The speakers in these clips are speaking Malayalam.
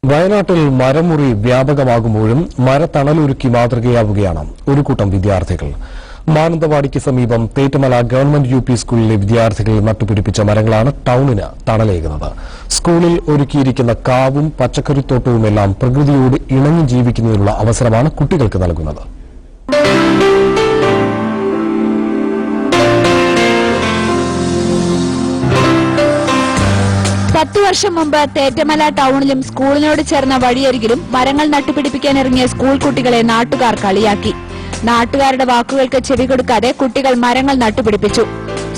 വയനാട്ടിൽ മരമുറി വ്യാപകമാകുമ്പോഴും മരത്തണലൊരുക്കി മാതൃകയാവുകയാണ് ഒരു കൂട്ടം വിദ്യാർത്ഥികൾ. മാനന്തവാടിക്ക് സമീപം തേറ്റമല ഗവൺമെന്റ് യു പി സ്കൂളിലെ വിദ്യാർത്ഥികൾ നട്ടുപിടിപ്പിച്ച മരങ്ങളാണ് ടൌണിന് തണലേകുന്നത്. സ്കൂളിൽ ഒരുക്കിയിരിക്കുന്ന കാവും പച്ചക്കറിത്തോട്ടവുമെല്ലാം പ്രകൃതിയോട് ഇണങ്ങി ജീവിക്കുന്നതിനുള്ള അവസരമാണ് കുട്ടികൾക്ക് നൽകുന്നത്. 10 വർഷം മുമ്പ് തേറ്റമല ടൌണിലും സ്കൂളിനോട് ചേർന്ന വഴിയരികിലും മരങ്ങൾ നട്ടുപിടിപ്പിക്കാനിറങ്ങിയ സ്കൂൾ കുട്ടികളെ നാട്ടുകാർ കളിയാക്കി. നാട്ടുകാരുടെ വാക്കുകൾക്ക് ചെവി കൊടുക്കാതെ കുട്ടികൾ മരങ്ങൾ നട്ടുപിടിപ്പിച്ചു.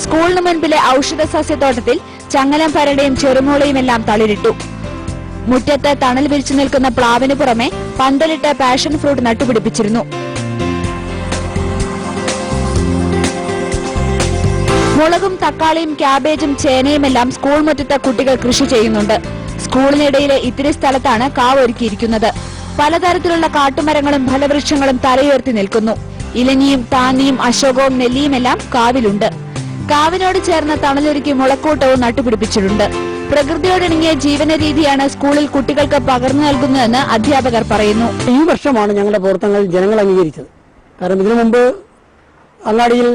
സ്കൂളിന് മുൻപിലെ ഔഷധ സസ്യത്തോട്ടത്തിൽ ചങ്ങലം പരടയും ചെറുമൂളയുമെല്ലാം തളിരിട്ടു. മുറ്റത്ത് തണൽ വിരിച്ചു നിൽക്കുന്ന പ്ലാവിന് പുറമെ പന്തലിട്ട് പാഷൻ ഫ്രൂട്ട് നട്ടുപിടിപ്പിച്ചിരുന്നു. മുളകും തക്കാളിയും ക്യാബേജും ചേനയുമെല്ലാം സ്കൂൾ മുറ്റത്ത് കുട്ടികൾ കൃഷി ചെയ്യുന്നുണ്ട്. സ്കൂളിനിടയിലെ ഇത്തിരി സ്ഥലത്താണ് കാവ് ഒരുക്കിയിരിക്കുന്നത്. പലതരത്തിലുള്ള കാട്ടുമരങ്ങളും ഫലവൃക്ഷങ്ങളും തലയുയർത്തി നിൽക്കുന്നു. ഇലഞ്ഞിയും താന്നിയും അശോകവും നെല്ലിയുമെല്ലാം കാവിലുണ്ട്. കാവിനോട് ചേർന്ന് തണലൊരുക്കി മുളക്കൂട്ടവും നട്ടുപിടിപ്പിച്ചിട്ടുണ്ട്. പ്രകൃതിയോടിണങ്ങിയ ജീവന രീതിയാണ് സ്കൂളിൽ കുട്ടികൾക്ക് പകർന്നു നൽകുന്നതെന്ന് അധ്യാപകർ പറയുന്നു. ഈ വർഷമാണ് ഞങ്ങളുടെ പ്രവർത്തനങ്ങൾ ജനങ്ങൾ അംഗീകരിച്ചത്. കാരണം ഇതിനു മുമ്പ് അങ്ങാടിയിൽ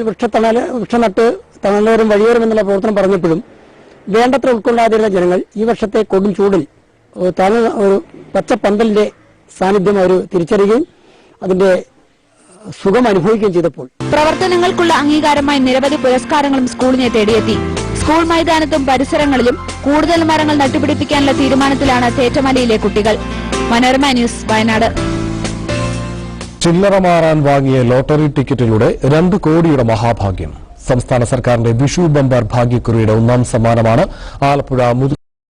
വൃക്ഷനട്ട് തണലോരം വഴിയോരം എന്നുള്ള പ്രവർത്തനം പറഞ്ഞപ്പോഴും വേണ്ടത്ര ഉൾക്കൊള്ളാതിരുന്ന ജനങ്ങൾ ഈ വർഷത്തെ കൊടും ചൂടിൽ ഒരു പച്ചപ്പന്തലിന്റെ സാന്നിധ്യം അവർ തിരിച്ചറിയുകയും അതിന്റെ സുഖം അനുഭവിക്കുകയും ചെയ്തപ്പോൾ പ്രവർത്തനങ്ങൾക്കുള്ള അംഗീകാരമായി നിരവധി പുരസ്കാരങ്ങളും സ്കൂളിനെ തേടിയെത്തി. സ്കൂൾ മൈതാനത്തും പരിസരങ്ങളിലും കൂടുതൽ മരങ്ങൾ നട്ടുപിടിപ്പിക്കാനുള്ള തീരുമാനത്തിലാണ് തേറ്റമലയിലെ കുട്ടികൾ. മനോരമ ന്യൂസ്, വയനാട്. ചില്ലറ മാറാൻ വാങ്ങിയ ലോട്ടറി ടിക്കറ്റിലൂടെ 2 കോടിയുടെ മഹാഭാഗ്യം. സംസ്ഥാന സർക്കാരിന്റെ വിഷു ബമ്പർ ഭാഗ്യക്കുറിയുടെ 1ാം സമ്മാനമാണ് ആലപ്പുഴ